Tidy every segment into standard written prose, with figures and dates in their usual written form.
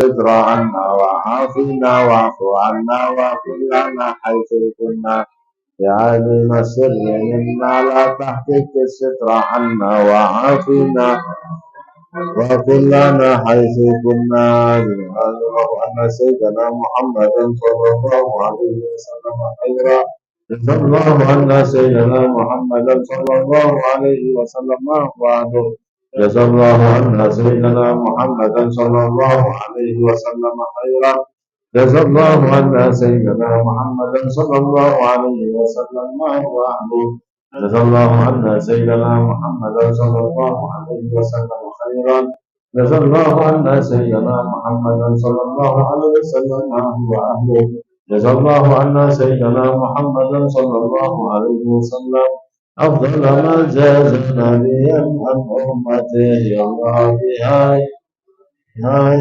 الستر عنا وعافنا واعف عنا واغفر لنا حيث كنا يا عليم السر منا لا تحقق الستر عنا وعافنا واغفر لنا حيث كنا وأن سيدنا محمدا صلى الله عليه وسلم خيرا جزا الله عنا سيدنا محمدا صلى الله عليه وسلم وعده جزا الله عنا سيدنا محمدا صلى الله عليه وسلم خيرا جزا الله عنا سيدنا محمدا صلى الله عليه وسلم وعده جزا الله عنا سيدنا محمدا صلى الله عليه وسلم خيرا جزا الله عنا سيدنا محمدا صلى الله عليه وسلم وعده جزا الله عنا سيدنا محمدا صلى الله عليه وسلم أفضل ما جاز نبيا عن أمته يا الله بها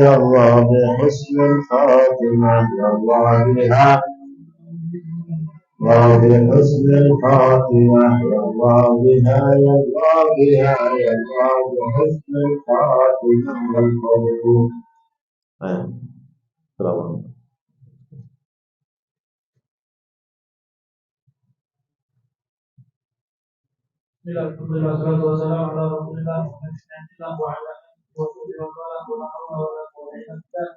يا الله بحسن الخاتمة يا الله بها الله بحسن الخاتمة يا الله بها يا الله بها يا الله بحسن الخاتمة والقبول. Alhamdulillah, salatu wassalamu ala rasulillah wa ala alihi wa sahbihi wa la hawla wa la quwwata illa billah.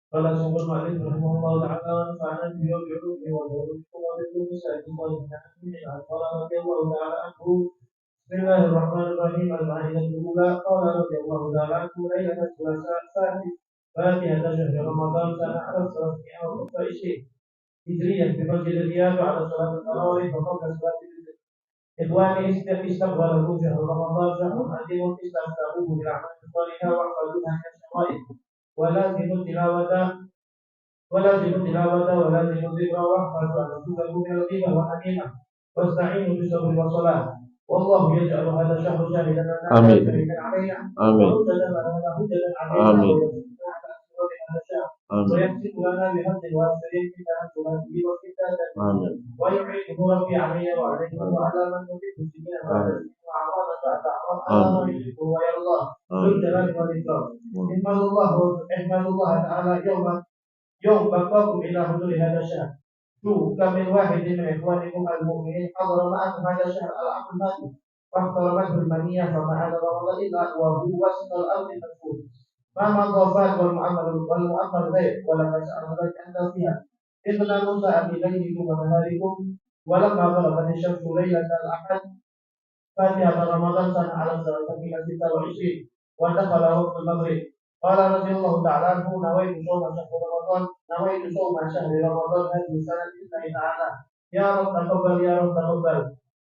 Qala Syaikhul Mu'allif rahimahullah ta'ala wa nafa'ana bihi wa bi'ulumihi wa bi'ulumikum wa bi'ulumi sa'idin wa bi'ulumi al-qala radiyallahu ta'ala anhu. Bismillahirrahmanirrahim. Al-Ma'idah al-Ula. Qala radiyallahu ta'ala anhu laylatul Thulatha al-Fatiha Fatihah syahri Ramadan sana ala salatiha wa fa'isyih Hijriyah di Masjid Riyadh ala salat al-tarawih wa qabla salat إخواني استقبله شهر رمضان شهر عظيم استمتعوه بالأعمال الصالحة واحفظوها من الشرائع ولازموا التلاوة ولازموا الذكر واحفظوا أنفسكم من الغيبة والنميمة واستعينوا بالصبر والصلاة والله يجعل هذا الشهر شاهدا لنا شاهدا علينا وهدى لنا آمين ويكتب لنا بحمد الواسرين في تنزلاته وكتابته ويعينه ربي علي وعليكم وعلى من يحب المسلمين وأعراض بعد أعراض على ما يحب ويرضى ذو الجلال والإكرام. احمد الله تعالى يوم بقاكم إلى حضور هذا الشهر. كم من واحد من إخوانكم المؤمنين حضر معكم هذا الشهر العام الماضي فاحترمته المنية فما هذا رمضان إلا وهو وسط الأرض مدفون ما مضافات والمؤمل غير ولما سأل ذلك أنت فيها إننا نسأل بليلكم ونهاركم ولما غربت الشمس ليلة الأحد فاتحة رمضان سنة على سبيل 26 ودخل وقت المغرب قال رضي الله تعالى عنه نويت صوم شهر رمضان هذه السنة لله تعالى يا رب تقبل يا رب تقبل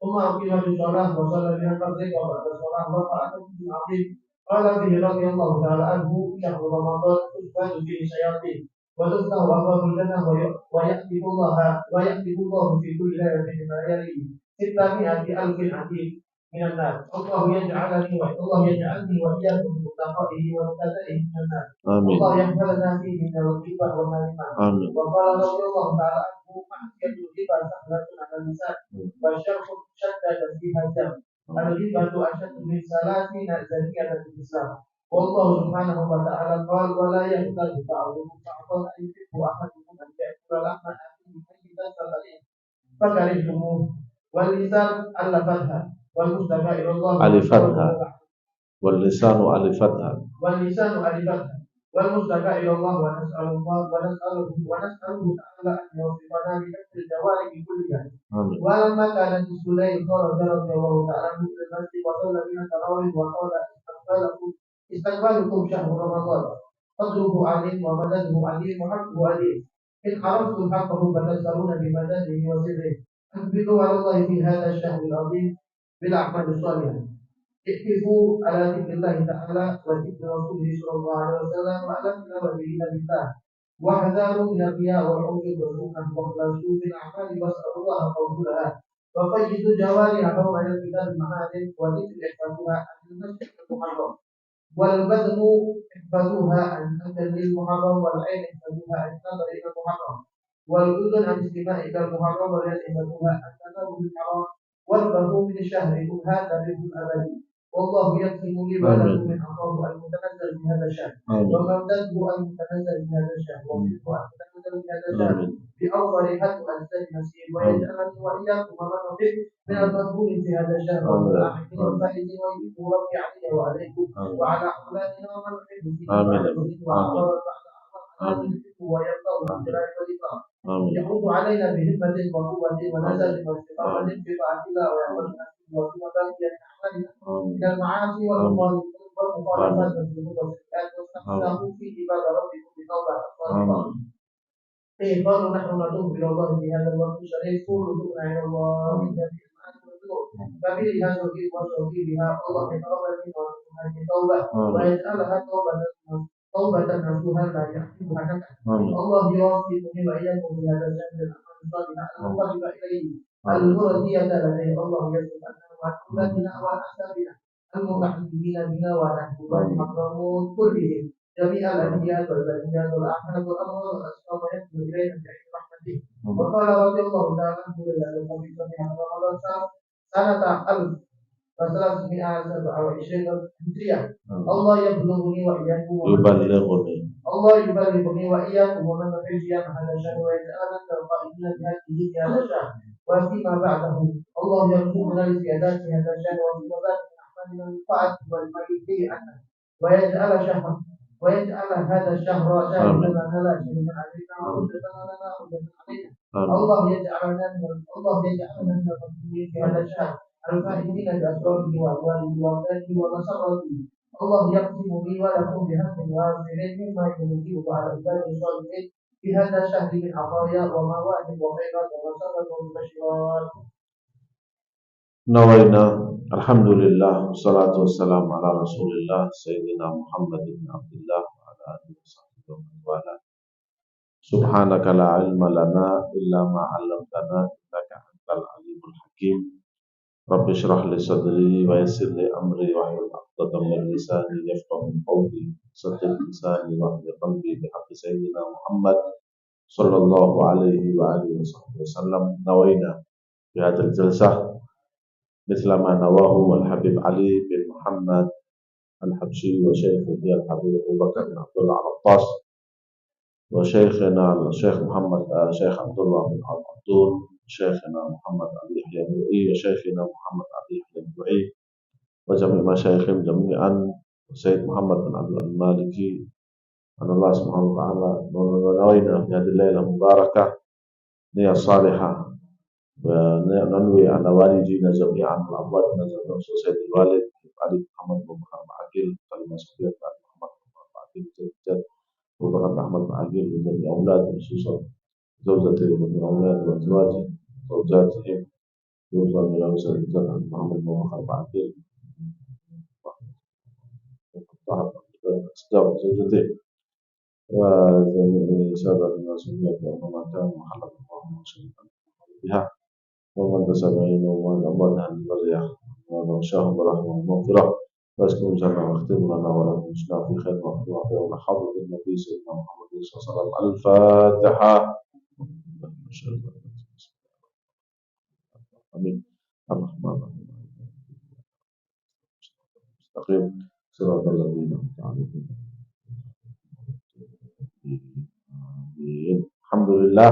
ثم أقيمت الصلاة وصلى بها المغرب وبعد الصلاة ركعة عظيم قال به رضي الله تعالى عنه شهر رمضان تثبت فيه الشياطين وتفتح أبواب الجنة ويكتب الله في كل ليلة ما يليه 600,000 عتيق من النار. الله يجعلني وإياكم من متقائه ومتقائه من النار. الله يحفظنا فيه من الغيبة والنميمة. وقال رضي الله تعالى عنه معصية الغيبة سهلة على اللسان والشرك شدد فيها الدم. الغيبة أشد من 30 زانية في الإسلام. والله سبحانه وتعالى قال ولا يغتب بعضكم بعضا أن يحب أحدكم أن يأكل لحم أخيه ميتا فكرهتموه. واللسان ألفتها والمشتكى إلى الله ألفتها واللسان ألفتها والمشتكى إلى الله ونسأله تعالى أن يوفقنا بنفس الجوارح كلها. ولما كانت السليم خرج رضي الله تعالى عنه إلى المسجد وصلى بنا التراويح وقال استقبلكم شهر رمضان فضله عليم ومدده عليم وحقه عليم إن عرفتم حقه فتسألون بمدده وسره. أنفقوا على الله في هذا الشهر العظيم بالأعمال الصالحة. احفظوا على ذكر الله تعالى وذكر رسوله صلى الله عليه وسلم وعلى تلاوة كتاب الله واحذروا من الرياء والعجب والسمعة واخلصوا في الأعمال واسألوا الله قبولها وقيدوا جوارحكم على الكتاب المعادن وذكر احفظوها عن المسجد المحرم والبدن احفظوها عن أكل المحرم والعين احفظوها عن النظر إلى المحرم والأذن عن استماع إلى المحرم واليد احفظوها عن تناول الحرام والبر من الشهر هذا رزق أبدي والله يختم لي ولكم من الله المتنزل بهذا الشهر وممدده المتنزل بهذا الشهر وفقه المتنزل بهذا الشهر بأفضل حد أجزاء المسيح ويجعلني وإياكم ومن وفق من المقبول في هذا الشهر والآخرين والفائزين ويجب ربي علي وعليكم وعلى أولادنا ومن نحب فيه وعلى آمين ويرضى بالجلال والإكرام يعود علينا بهمة وقوة ونزل واستقامة في طاعة الله ويحفظنا وفي مبادئ أعمالنا من المعاصي والمخالفات والذنوب والسيئات واستقامه في عباد ربكم بتوبة صادقة. قالوا نحن نتوب إلى الله في هذا الوقت الشريف قولوا إلى الله من جميع المعاصي والذنوب فبها نجيب وتوفيقها الله يتقبل منا ومنكم هذه التوبة ويجعلها توبة نصوحا لا يحسبها نفعا. الله يوفقني وإياكم في هذا الشهر الأعمال الصالحة المقربة إليه المرضية لديه. الله يصرف عنا وعن وأحسابنا المتحدثين بنا ونحن المحرمون كلهم جميع الأنبياء والبليات والأعمال والأموال والأسباب ويدخل إلينا بعين رحمته. وقال رضي الله تعالى عنه إلى النبي صلى الله عليه وسلم سنة 1327 هجرية. الله يبلغني وإياكم الله يبلغني وإياكم ومن نحج هذا الشهر ويجعلنا من القائمين بهذه هذا الشهر وفيما بعده. الله يرزقنا لزيادات هذا الشهر وفيما بعد من أعمالنا الطاعة والمعروف عنه ويجعل هذا الشهر شاهدا لنا لا شريك علينا وحجة لنا حجة علينا. الله يجعلنا من المسلمين في هذا الشهر الفائزين بأسراره وأمواله وأولاده ومسرته. الله يقسم لي ولكم بهم وافر مما ينزله على عباده الصالحين في هذا الشهر من عطايا ومواهب وخيرات ومسرات ومبشرات. نوينا الحمد لله والصلاة والسلام على رسول الله سيدنا محمد بن عبد الله وعلى آله وصحبه ومن والاه. سبحانك لا علم لنا إلا ما علمتنا إنك أنت العليم الحكيم. رب اشرح لي صدري ويسر لي أمري واحلل عقدة من لساني يفقهوا قولي سدد لساني واهد قلبي بحق سيدنا محمد صلى الله عليه وآله وصحبه وسلم. نوينا في هذه الجلسة مثل ما نواه الحبيب علي بن محمد الحبشي وشيخه الحبيب أبو بكر بن عبد الله العطاس وشيخنا الشيخ محمد شيخ عبد الله بن عبدون شيخنا محمد علي يحيى البوئي وشيخنا محمد علي يحيى البوئي وجميع مشايخهم جميعا وسيد محمد بن عبد المالكي أن الله سبحانه وتعالى نوينا في هذه الليلة المباركة نية صالحة وننوي على والدينا جميعا وأمواتنا جميعا سيد الوالد علي محمد بن عقيل كلمة سفير محمد بن عقيل جد وبركة أحمد بن عقيل وجميع أولاده خصوصا زوجته وجميع أولاده وأزواجه وزوجاتهم يوصل إلى وسائل الجنة محمد بن عقيل أصداق زوجته وجميع سادة الناس ومن كان محمد اللهم صل بها ومن تسمعين ومن أمرنا عن البرية ومن شاهد برحمة ومغفرة واسكن جنة واختم لنا ولكم اسلام في خير وأخوة ولا حول النبي سيدنا محمد صلى الله عليه وسلم. الفاتحة. آمين. الرحمن الرحيم مستقيم صراط الذين أنعمت عليهم. Alhamdulillah,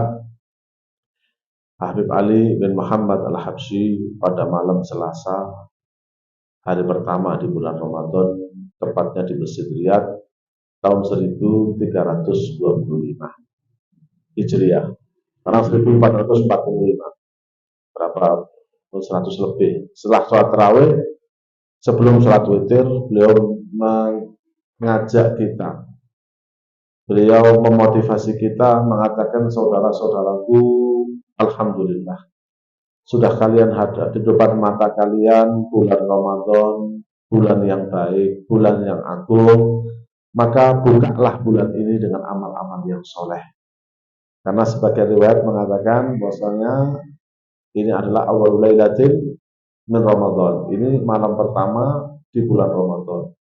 Habib Ali bin Muhammad Al-Habsyi pada malam Selasa hari pertama di bulan Ramadan, tepatnya di Masjid Riyadh tahun 1325 Hijriah, karena 1445 berapa 100 lebih setelah sholat tarawih, sebelum sholat witir beliau mengajak kita, beliau memotivasi kita, mengatakan saudara-saudaraku, alhamdulillah sudah kalian ada di depan mata kalian bulan Ramadan, bulan yang baik, bulan yang agung, maka bukalah bulan ini dengan amal-amal yang soleh. Karena sebagai riwayat mengatakan bahwasanya ini adalah awal lailatin min Ramadan. Ini malam pertama di bulan Ramadan.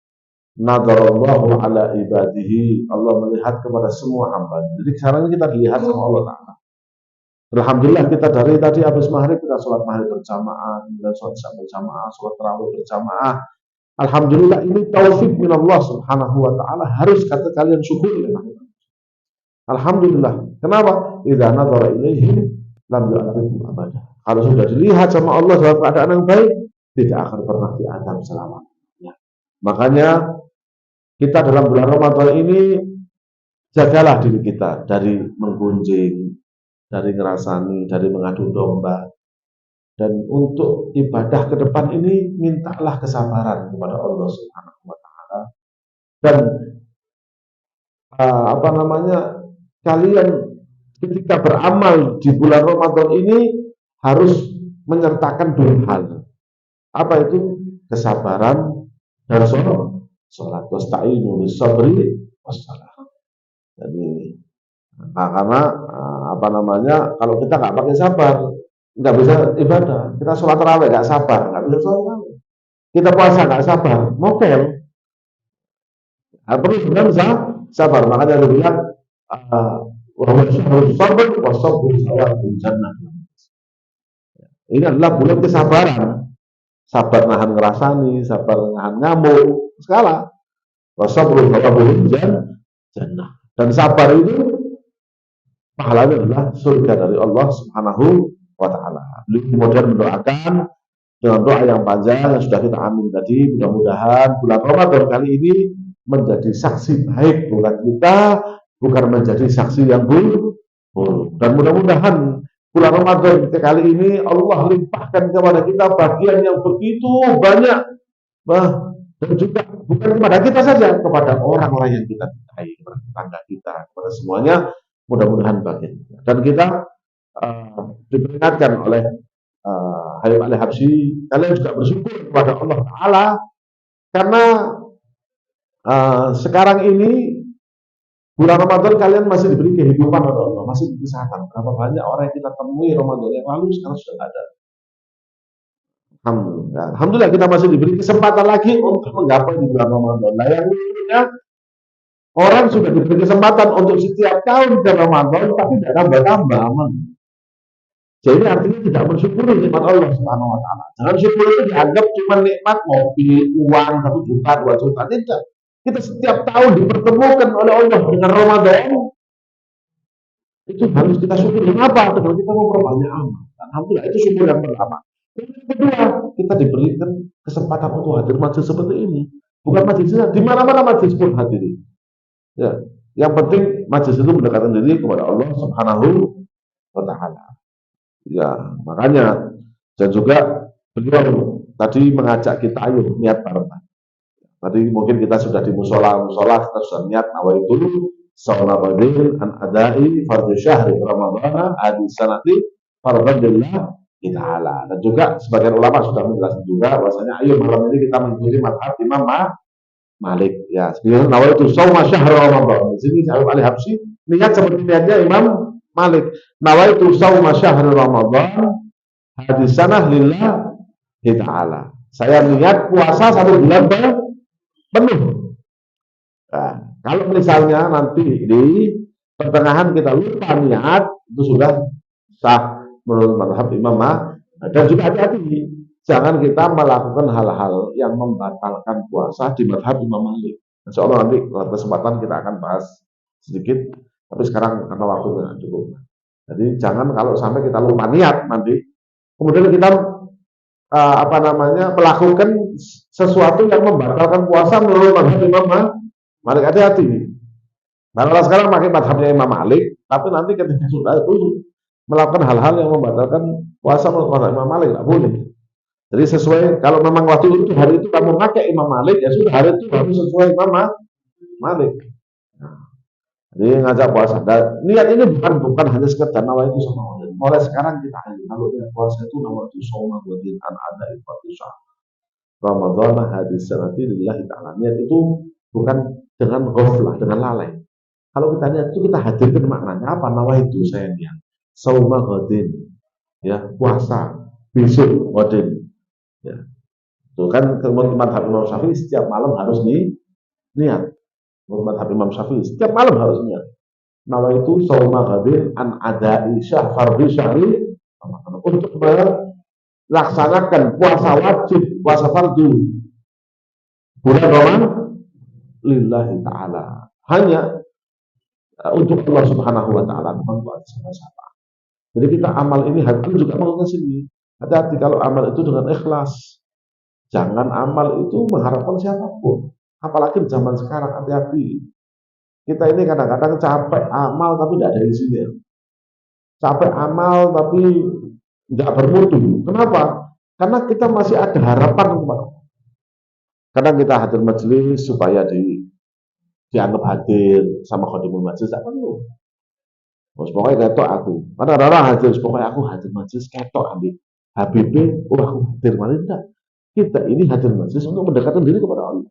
Nadarallahu ala ibadihi, Allah melihat kepada semua hamba. Jadi sekarang kita dilihat sama Allah Ta'ala. Alhamdulillah kita dari tadi habis maghrib kita sholat maghrib berjamaah, kemudian sholat isya berjamaah, sholat tarawih berjamaah. Alhamdulillah, ini taufik min Allah subhanahu wa ta'ala, harus kata kalian syukuri. Alhamdulillah. Kenapa? Idza nazara ilaihim lam yu'adzibhum abada. Kalau sudah dilihat sama Allah dalam keadaan yang baik, tidak akan pernah diazab selamanya. Makanya kita dalam bulan Ramadan ini jagalah diri kita dari menggunjing, dari ngerasani, dari mengadu domba. Dan untuk ibadah ke depan ini mintalah kesabaran kepada Allah Subhanahu wa taala. Dan kalian ketika beramal di bulan Ramadan ini harus menyertakan dua hal. Apa itu? Kesabaran dan sholat. Wasta'inu bis-sabri was-shalah. Jadi karena kalau kita nggak pakai sabar, nggak bisa ibadah. Kita sholat tarawih nggak sabar, nggak bisa sholat tarawih. Kita puasa nggak sabar, mokel. Perlu benar sabar. Makanya dia bilang ini adalah bulan kesabaran. Sabar nahan ngerasani, sabar nahan ngamuk, segala. Wasabrul jannah. Dan sabar itu pahalanya adalah surga dari Allah Subhanahu wa taala. Beliau kemudian mendoakan dengan doa yang panjang yang sudah kita amin tadi, mudah-mudahan bulan Ramadan kali ini menjadi saksi baik buat kita, bukan menjadi saksi yang buruk. Dan mudah-mudahan bulan Ramadan kali ini Allah limpahkan kepada kita bagian yang begitu banyak, dan juga bukan kepada kita saja, kepada orang-orang yang kita cintai, kepada tetangga kita, kepada semuanya, mudah-mudahan bagian. Dan kita diperingatkan oleh Habib Ali Habsyi, kalian juga bersyukur kepada Allah Ta'ala karena sekarang ini bulan Ramadan kalian masih diberi kehidupan oleh Allah, masih diberi kesehatan. Berapa banyak orang yang kita temui Ramadan yang lalu sekarang sudah tidak ada. Alhamdulillah kita masih diberi kesempatan lagi untuk menggapai di bulan Ramadan. Nah, yang uniknya orang sudah diberi kesempatan untuk setiap tahun di Ramadan, tapi tidak tambah-tambah. Jadi artinya tidak bersyukuri nikmat Allah Subhanahu wa taala. Jangan syukur itu dianggap cuma nikmat mobil, uang 1 juta, 2 juta, tidak. Kita setiap tahun dipertemukan oleh Allah dengan Ramadan. Itu harus kita syukuri. Kenapa? Karena kita mau perbanyak amal. Alhamdulillah, itu syukur yang pertama. Yang kedua, kita diberikan kesempatan untuk hadir majelis seperti ini. Bukan majelisnya, di mana-mana majelis pun hadir. Ya, yang penting majelis itu mendekatkan diri kepada Allah Subhanahu wa taala. Ya, makanya dan juga beliau tadi mengajak kita ayo niat bareng. Tadi mungkin kita sudah di musola kita sudah niat nawaitu sholatul an adai fardhu syahri Ramadan hadis sanati fardhillah ta'ala. Dan juga sebagian ulama sudah menjelaskan juga bahwasanya ayo malam ini kita mengikuti mazhab Imam Malik. Ya, sebenarnya nawaitu shauma syahr Ramadan. Di sini Habib Ali Habsyi niat seperti niatnya Imam Malik. Nawaitu shauma syahr Ramadan hadis sanah lillah ta'ala. Saya niat puasa 1 bulan penuh. Nah, kalau misalnya nanti di pertengahan kita lupa niat, itu sudah sah menurut mazhab Imam Malik. Dan juga hati-hati, jangan kita melakukan hal-hal yang membatalkan puasa di mazhab Imam Malik. Insya Allah nanti pada kesempatan kita akan bahas sedikit, tapi sekarang karena waktu tidak cukup. Jadi jangan kalau sampai kita lupa niat nanti, kemudian kita melakukan sesuatu yang membatalkan puasa menurut mazhab Imam Malik. Hati-hati. Nah, kalau sekarang pakai mazhabnya Imam Malik, tapi nanti ketika sudah itu melakukan hal-hal yang membatalkan puasa menurut mazhab Imam Malik, tidak boleh. Jadi sesuai, kalau memang waktu itu hari itu kamu pakai Imam Malik, ya sudah hari itu harus sesuai Imam Malik. Jadi ngajak puasa. Dan niat ini bukan hanya sekedar nawaitu sama Allah. Mulai sekarang kita hanya kalau niat puasa itu nawaitu shauma ghadin an adai fardhu syahr Ramadan hadis sanati lillahi ta'ala. Niat itu bukan dengan ghaflah, dengan lalai. Kalau kita niat itu kita hadirkan maknanya apa? Nawaitu saya niat shauma ghadin, ya puasa besok ghadin. Ya. Itu kan teman-teman Imam Syafi'i setiap malam harus niat. Mazhab Imam Syafi'i setiap malam harus niat. Nawaitu shauma ghadin an adai fardhu syahri untuk melaksanakan puasa wajib, puasa fardu Bulan Ramadan lillahi ta'ala. Hanya untuk Allah Subhanahu wa taala, bukan buat siapa-siapa. Jadi kita amal ini harus juga melakukan sini. Hati-hati kalau amal itu dengan ikhlas. Jangan amal itu mengharapkan siapapun. Apalagi di zaman sekarang, hati-hati. Kita ini kadang-kadang capek amal tapi tidak ada isinya. Capek amal tapi nggak bermutu. Kenapa? Karena kita masih ada harapan kepada Allah. Kadang kita hadir majelis supaya dianggap hadir sama khadimul majelis, tak perlu. Terus pokoknya ketok aku. Karena orang hadir, pokoknya aku hadir majelis ketok ambil. HBB, oh aku hadir malah enggak. Kita ini hadir majelis untuk mendekatkan diri kepada Allah.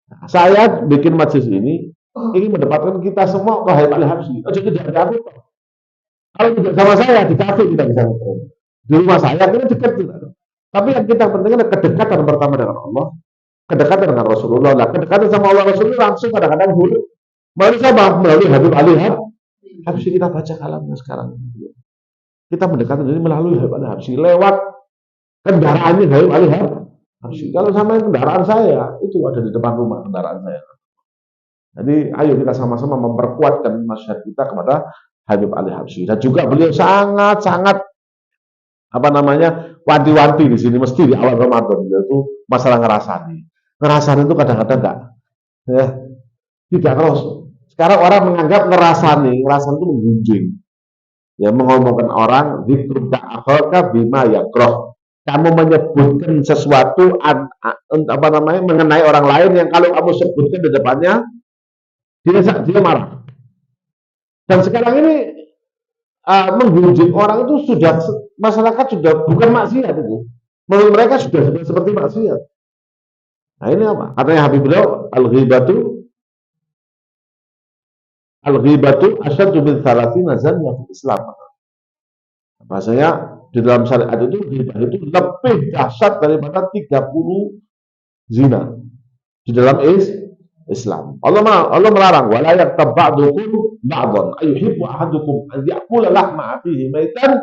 Nah, saya bikin majelis ini ingin mendapatkan kita semua ke Habib Ali Habsyi. Oh, jadi dari aku. Kalau tidak sama saya di kafe kita bisa ngobrol. Di rumah saya kita dekat juga. Tapi yang kita penting adalah kedekatan pertama dengan Allah, kedekatan dengan Rasulullah. Nah, kedekatan sama Allah Rasulullah langsung kadang-kadang dulu. Melalui siapa? Melalui Habib Ali Habsyi. Kita baca kalamnya sekarang. Kita mendekatkan diri melalui Habib Ali Habsyi lewat kendaraannya Habib Ali Habsyi. Kalau sama kendaraan saya itu ada di depan rumah kendaraan saya. Jadi ayo kita sama-sama memperkuatkan masyarakat kita kepada Habib Ali Habsyi. Dan juga beliau sangat-sangat wanti-wanti di sini, mesti di awal Ramadan itu masalah ngerasani. Ngerasani itu kadang-kadang enggak, ya, tidak terus. Sekarang orang menganggap ngerasani itu menggunjing. Ya, mengomongkan orang dzikruka akhaka bima yakrah. Kamu menyebutkan sesuatu mengenai orang lain yang kalau kamu sebutkan di depannya dia marah. Dan sekarang ini menggunjing orang itu sudah masyarakat sudah bukan maksiat itu. Menurut mereka sudah seperti maksiat. Nah ini apa? Katanya Habib beliau al-ghibatu asyaddu min 30 zanya fil Islam. Bahasanya di dalam syariat itu ghibah itu lebih dahsyat daripada 30 zina di dalam Islam. Allah melarang wala yaktab ba'dukum ba'dhan ayuhibbu ahadukum an ya'kula lahma akhihi maitan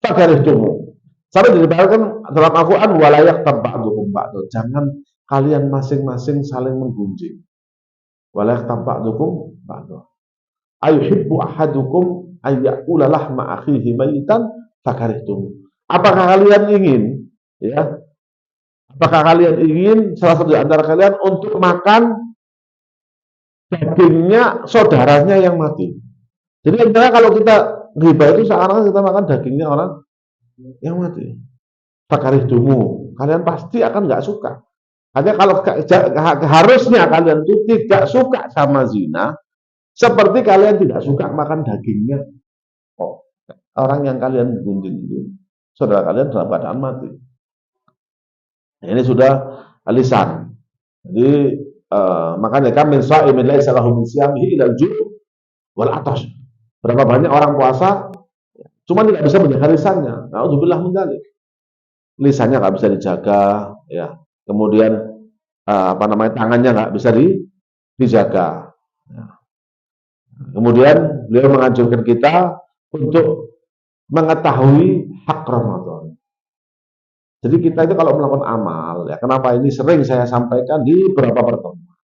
fakarihtumu. Sampai diberitakan dalam Al-Qur'an wala yaktab ba'dukum ba'dhan. Jangan kalian masing-masing saling menggunjing. Wala yaktab ba'dukum ba'dhan. Ayuhibbu ahadukum an ya'kula lahma akhihi maitan fakarihtumu. Apakah kalian ingin, ya? Apakah kalian ingin salah satu di antara kalian untuk makan dagingnya saudaranya yang mati? Jadi intinya kalau kita ghibah itu seakan-akan kita makan dagingnya orang yang mati. Fakarihtumu, kalian pasti akan nggak suka. Hanya kalau harusnya kalian itu tidak suka sama zina, seperti kalian tidak suka makan dagingnya orang yang kalian gunjing itu, saudara kalian dalam keadaan mati. Nah, ini sudah lisan. Jadi makanya kami sha'imin laisa lahu min siyamihi ilal ju' wal atash. Berapa banyak orang puasa cuma tidak bisa menjaga lisannya. Nauzubillah min dzalik. Lisannya nggak bisa dijaga, ya. Kemudian tangannya nggak bisa dijaga. Ya. Kemudian beliau menganjurkan kita untuk mengetahui hak Ramadan. Jadi kita itu kalau melakukan amal, ya kenapa ini sering saya sampaikan di beberapa pertemuan.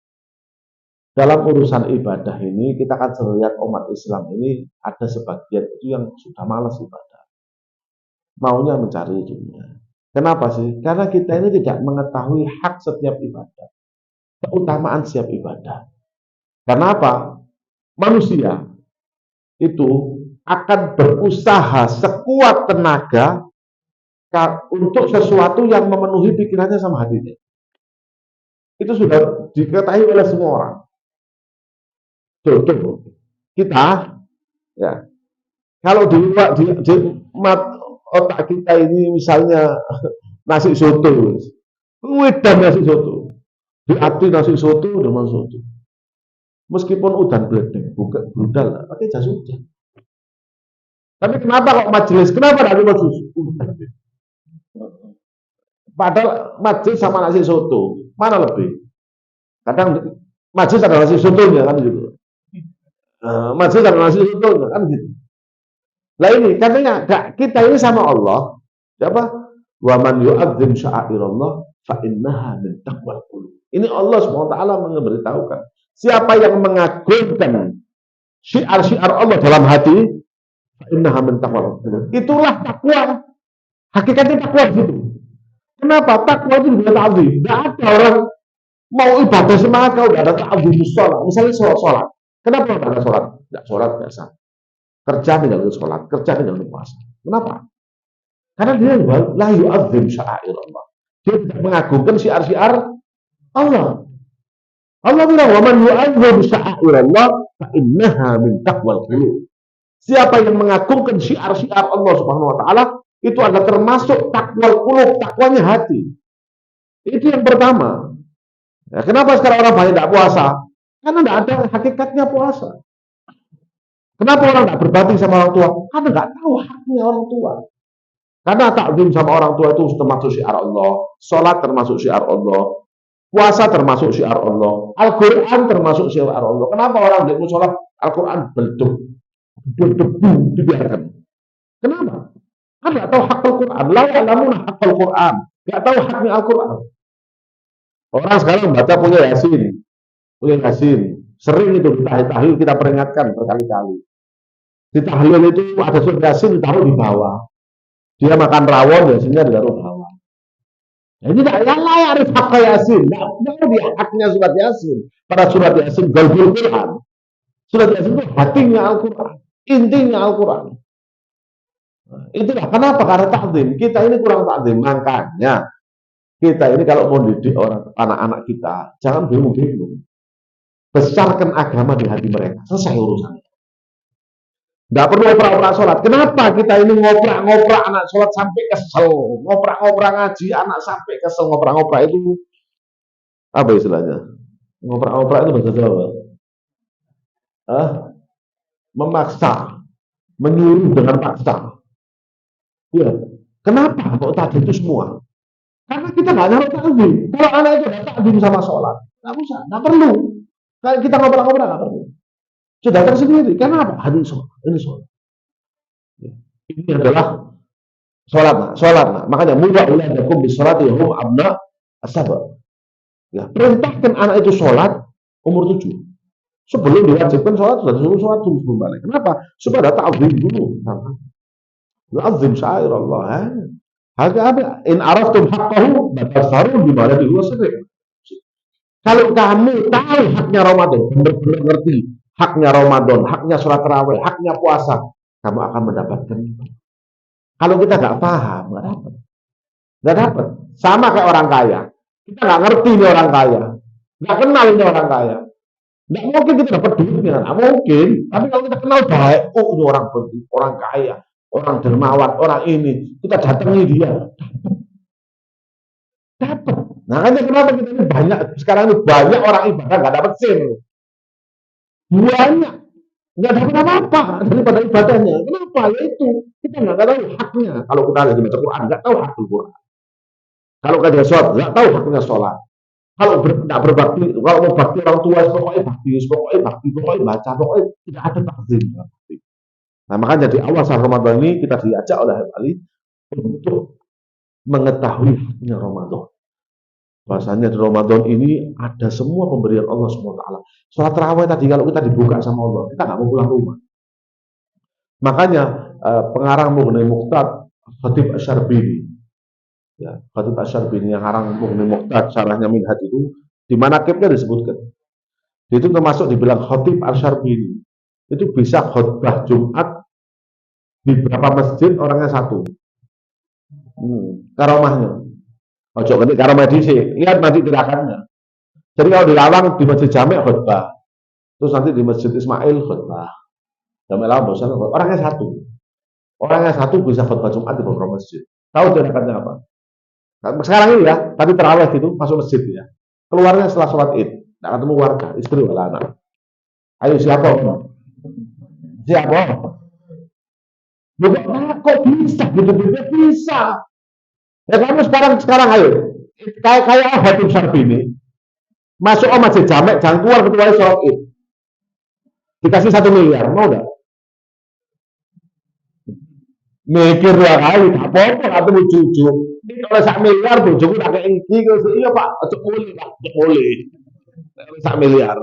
Dalam urusan ibadah ini, kita akan melihat umat Islam ini ada sebagian itu yang sudah malas ibadah. Maunya mencari dunia. Kenapa sih? Karena kita ini tidak mengetahui hak setiap ibadah. Keutamaan setiap ibadah. Karena apa? Manusia itu akan berusaha sekuat tenaga untuk sesuatu yang memenuhi pikirannya sama hatinya. Itu sudah diketahui oleh semua orang. Contoh, kita, ya, kalau di otak kita ini misalnya nasi soto, udah nasi soto, di hati nasi soto, dengan soto. Meskipun udan bledek, bukan brudal, pakai jas hujan. Tapi kenapa kok majelis? Kenapa ada majelis? Padahal majelis sama nasi soto, mana lebih? Kadang majelis ada nasi sotonya kan gitu. Majelis ada nasi sotonya kan gitu. Lah ini katanya kita ini sama Allah, apa? Wa man yu'adzim sya'airallah fa innaha min taqwal qulub. Ini Allah SWT memberitahukan. Siapa yang mengagungkan syiar-syiar Allah dalam hati, innaha min taqwal qulub. Itulah takwa. Hakikatnya takwa gitu. Kenapa? Takwa itu juga ta'zim. Tidak ada orang mau ibadah semangat kalau tidak ada ta'zim sholat. Misalnya sholat. Kenapa tidak ada sholat? Tidak sholat biasa. Kerja tinggal sholat, kerja tinggal puasa. Kenapa? Karena dia la yu'azzim sya'air Allah. Dia tidak mengagungkan syiar-syiar Allah. Allah bilang, "Wa man yu'azzim sya'air Allah fa innaha min taqwal qulub." Siapa yang mengagungkan syiar-syiar Allah Subhanahu wa taala, itu adalah termasuk takwal qulub, takwanya hati. Itu yang pertama. Ya, kenapa sekarang orang banyak tidak puasa? Karena tidak ada hakikatnya puasa. Kenapa orang tidak berbakti sama orang tua? Karena nggak tahu haknya orang tua. Karena takzim sama orang tua itu termasuk syiar Allah, sholat termasuk syiar Allah, puasa termasuk syiar Allah, Al-Quran termasuk syiar Allah. Kenapa orang tidak mau sholat Al-Quran belduk, dibiarkan? Kenapa? Kan nggak tahu hak Al-Quran. La ya'lamuna hak Al-Quran. Nggak tahu haknya Al-Quran. Orang sekarang baca punya Yasin. Sering itu di tahlil kita peringatkan berkali-kali. Di tahlil itu ada surat Yasin ditaruh di bawah. Dia makan rawon, Yasinnya ditaruh di bawah. Nah, ini tidak arif hak Yasin. Tidak tahu dia haknya surat Yasin. Pada surat Yasin galbul Quran. Surat Yasin itu hatinya Al-Quran, intinya Al-Quran. Itulah kenapa, karena takzim. Kita ini kurang takzim. Makanya kita ini kalau mau didik orang, anak-anak kita, jangan bingung-bingung. Besarkan agama di hati mereka. Selesai urusannya. Tidak perlu opera-opera sholat. Kenapa kita ini ngoprak-ngoprak anak sholat sampai kesel? Ngoprak-ngoprak ngaji anak sampai kesel. Ngoprak-ngoprak itu apa istilahnya? Ngoprak-ngoprak itu bahasa Jawa. Memaksa, menyuruh dengan paksa. Ya. Kenapa kok tadi itu semua? Karena kita nggak naruh takzim. Kalau anak itu ada takzim sama sholat, nggak usah, nggak perlu. Kalau kita ngobrol-ngobrol nggak perlu. Sudah tersendiri. Kenapa? Ini sholat, ini sholat. Ya. Ini adalah sholat. Makanya muda uladakum bisolati hum abna as-sabah. Ya, perintahkan anak itu sholat umur 7. Sebelum diwajibkan sholat sudah disuruh sholat dulu sebelum balik. Kenapa? Supaya ada takzim dulu. Azim syair Allah. Haka in araftum haqqahu batasarun di mana di luar sering. Kalau kamu tahu haknya Ramadan, benar-benar ngerti haknya Ramadan, haknya sholat tarawih, haknya puasa, kamu akan mendapatkan. Kalau kita nggak paham, nggak dapat. Sama kayak orang kaya. Kita nggak ngerti ini orang kaya, nggak kenal ini orang kaya. Nggak mungkin kita dapat duitnya, nggak mungkin. Tapi kalau kita kenal baik, ini orang penting, orang kaya, orang dermawan, orang ini, kita datangi dia, dapat. Makanya kenapa kita ini banyak sekarang ini banyak orang ibadah nggak dapat SIM, banyak nggak dapat apa-apa daripada ibadahnya. Kenapa? Ya itu kita nggak tahu haknya. Kalau kita lagi baca Quran, nggak tahu hak Quran. Kalau kita sholat, nggak tahu haknya sholat. Kalau tidak berbakti, kalau mau bakti orang tua, pokoknya baca, pokoknya tidak ada takzim. Nah, makanya di awal saat Ramadan ini kita diajak oleh Ali untuk mengetahui haknya Ramadan. Bahasanya di Ramadan ini ada semua pemberian Allah SWT. Sholat tarawih tadi kalau kita dibuka sama Allah, kita nggak mau pulang rumah. Makanya pengarang Mughni Muqtad, Khatib Asy-Syarbini, ya, Khatib Asy-Syarbini yang ngarang Mughni Muqtad, syarahnya Minhaj itu, di mana manaqibnya disebutkan. Itu termasuk dibilang Khatib Asy-Syarbini. Itu bisa khutbah Jumat di beberapa masjid orangnya satu. Karomahnya. Ojo ketik karomah di sini. Lihat nanti tirakannya. Jadi kalau di Lawang di Masjid Jami' khutbah. Terus nanti di Masjid Ismail khutbah. Jami' Lawang bosan orangnya satu. Orangnya satu bisa khutbah Jumat di beberapa masjid. Tahu tirakannya apa? Nah, sekarang ini ya, tadi terawih gitu masuk masjid ya. Keluarnya setelah sholat Id. Tidak ketemu warga, istri wala anak. Ayo siapa? Siapa? Kok bisa gitu bisa? Ya kamu sekarang ayo kayak Khatib Syarbini masuk masjid Jami' jangan keluar kecuali sholat Id. Dikasih 1 miliar, mau nggak? Mikir 2 kali, tak apa-apa, atau cucu Ini kalau 1 miliar bojoku tak kayak iki iya Pak, cek mulih Pak, cek mulih. 1 miliar.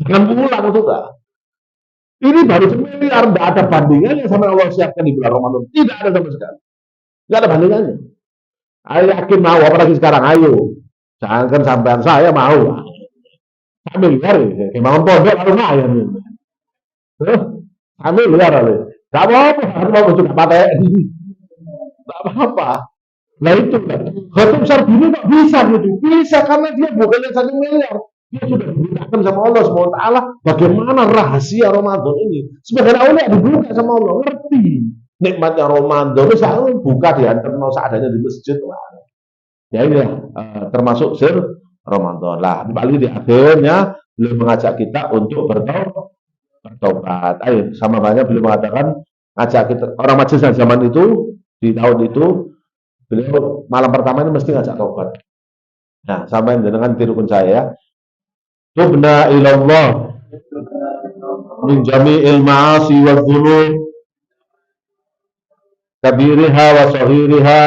Jangan pulang sudah. Ini baru 1 miliar, tidak ada bandingannya sama Allah siapkan di bulan Ramadan. Tidak ada sama sekali. Tidak ada bandingannya. Ayo yakin mau, apalagi sekarang, ayo. Jangan sampean saya mau. 1 miliar, kayak bangun pondok lumayan. 1 miliar, gak apa-apa, aku mau juga pakai. Gak apa-apa. Nah itu kan, Khatib Sarbini kok bisa gitu? Bisa karena dia bukannya 1 miliar. Dia sudah diberitakan sama Allah SWT bagaimana rahasia Ramadan ini. Sebagian awalnya dibuka sama Allah, ngerti nikmatnya Ramadan. Misalnya buka diantar mau seadanya di masjid. Ya ini termasuk sir Ramadan. Lah, paling di akhirnya beliau mengajak kita untuk bertobat. Ayo, sama banyak beliau mengatakan ngajak kita orang majelis zaman itu di tahun itu beliau malam pertama ini mesti ngajak tobat. Nah, sampai dengan tirukan saya, tubna ilallah min jami'il ma'asi wa dhunub kabiriha wa sahiriha.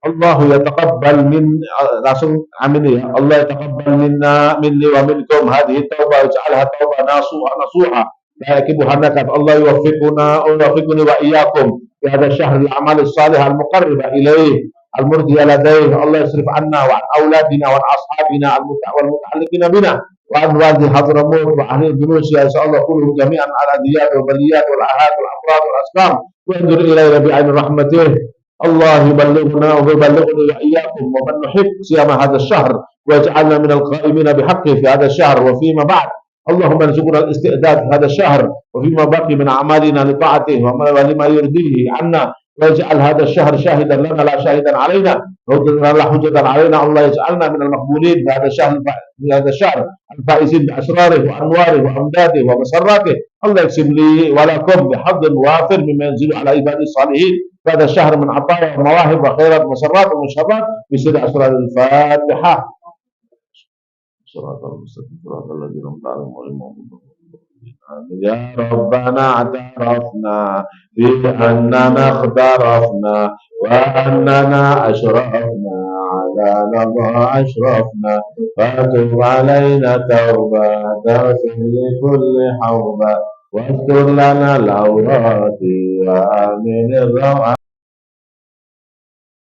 Allah yataqabbal min, langsung amin ya. Allah yataqabbal minni wa minkum hadhihi taubah waj'alha taubah nasuha la yakibuha nakat. Allah yuwaffiquni wa iyyakum في هذا الشهر الأعمال الصالحة المقربة إليه المرضية لديه. الله يصرف عنا وعن أولادنا وعن أصحابنا والمتعلقين بنا وعن والد حضرموت وعن الجنوس يا شاء الله كلهم جميعا على الأذيات والبليات والآهات والأمراض والأسقام وانظر إلينا بعين رحمته. الله يبلغنا ويبلغني وإياكم ومن نحب صيام هذا الشهر واجعلنا من القائمين بحقه في هذا الشهر وفيما بعد. اللهم ارزقنا الاستعداد في هذا الشهر وفيما بقي من أعمالنا لطاعته ولما يرضيه عنا واجعل هذا الشهر شاهدا لنا لا شاهدا علينا لا حجة علينا. الله يجعلنا من المقبولين في هذا الشهر الفائزين بأسراره وأنواره وأمداده ومسراته. الله يقسم لي ولكم بحظ وافر مما ينزل على عباده الصالحين في هذا الشهر من عطايا ومواهب وخيرات ومسرات ومشرات بسر أسرار الفاتحة. صراط المستقيم صراط الذين أنعمت عليهم غير المغضوب عليهم. يا ربنا اعترفنا بأننا اخترفنا وأننا أشرفنا على نظى أشرفنا فتب علينا توبة تغفر لكل حوبة واستر لنا العورات وآمن الروعة.